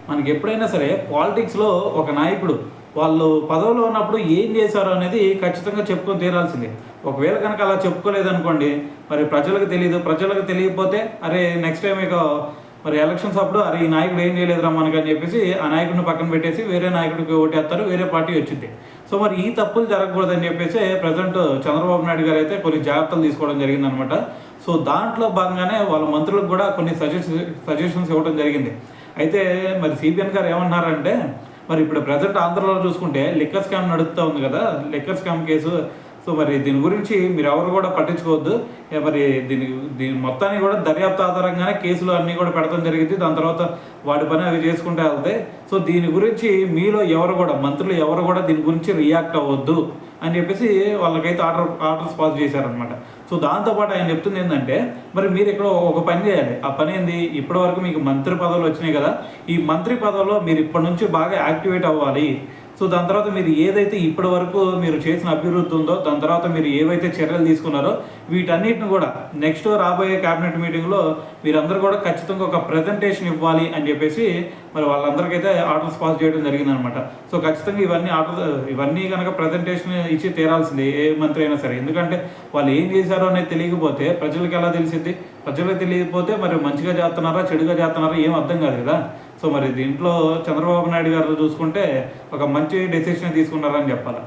మనకి ఎప్పుడైనా సరే పాలిటిక్స్లో ఒక నాయకుడు వాళ్ళు పదవిలో ఉన్నప్పుడు ఏం చేశారు అనేది ఖచ్చితంగా చెప్పుకొని తీరాల్సిందే. ఒకవేళ కనుక అలా చెప్పుకోలేదనుకోండి, మరి ప్రజలకు తెలీదు. ప్రజలకు తెలియకపోతే అరే నెక్స్ట్ టైం ఇక మరి ఎలక్షన్స్ అప్పుడు అరే ఈ నాయకుడు ఏం చేయలేదురా మనకని చెప్పేసి ఆ నాయకుడిని పక్కన పెట్టేసి వేరే నాయకుడికి ఓటేస్తారు, వేరే పార్టీ వచ్చింది. సో మరి ఈ తప్పులు జరగకూడదని చెప్పేసి ప్రజెంట్ చంద్రబాబు నాయుడు గారు అయితే కొన్ని జాగ్రత్తలు తీసుకోవడం జరిగిందనమాట. సో దాంట్లో భాగంగానే వాళ్ళ మంత్రులకు కూడా కొన్ని సజెషన్స్ ఇవ్వడం జరిగింది. అయితే మరి సిబిఎన్ గారు ఏమన్నారంటే, మరి ఇప్పుడు ప్రజెంట్ ఆంధ్రలో చూసుకుంటే లిక్కర్ స్కామ్ నడుస్తూ ఉంది కదా, లిక్కర్ స్కామ్ కేసు. సో మరి దీని గురించి మీరు ఎవరు కూడా పట్టించుకోవద్దు. మరి దీని మొత్తాన్ని కూడా దర్యాప్తు ఆధారంగానే కేసులు అన్నీ కూడా పెడతాం జరిగింది. దాని తర్వాత వాటి పని అవి చేసుకుంటూ వెళ్తాయి. సో దీని గురించి మీలో ఎవరు కూడా మంత్రులు ఎవరు కూడా దీని గురించి రియాక్ట్ అవ్వద్దు అని చెప్పేసి వాళ్ళకైతే ఆర్డర్స్ పాస్ చేశారనమాట. సో దాంతోపాటు ఆయన చెప్తుంది ఏంటంటే, మరి మీరు ఇక్కడ ఒక పని చేయాలి. ఆ పని ఏంది, ఇప్పటి వరకు మీకు మంత్రి పదవులు వచ్చినాయి కదా, ఈ మంత్రి పదవిలో మీరు ఇప్పటి నుంచి బాగా యాక్టివేట్ అవ్వాలి. సో దాని తర్వాత మీరు ఏదైతే ఇప్పటి వరకు మీరు చేసిన అభివృద్ధి ఉందో, దాని తర్వాత మీరు ఏవైతే చర్యలు తీసుకున్నారో వీటన్నిటిని కూడా నెక్స్ట్ రాబోయే క్యాబినెట్ మీటింగ్లో మీరందరూ కూడా ఖచ్చితంగా ఒక ప్రజెంటేషన్ ఇవ్వాలి అని చెప్పేసి మరి వాళ్ళందరికైతే ఆర్డర్స్ పాస్ చేయడం జరిగిందనమాట. సో ఖచ్చితంగా ఇవన్నీ కనుక ప్రజెంటేషన్ ఇచ్చి తీరాల్సిందే ఏ మంత్రి అయినా సరే. ఎందుకంటే వాళ్ళు ఏం చేశారో అనేది తెలియకపోతే ప్రజలకు ఎలా తెలిసింది? ప్రజలకు తెలియకపోతే మరి మంచిగా చేస్తున్నారా చెడుగా చేస్తున్నారా ఏం అర్థం కాదు కదా. సో మరి దీంట్లో చంద్రబాబు నాయుడు గారు చూసుకుంటే ఒక మంచి డెసిషన్ తీసుకున్నారని చెప్పాలి.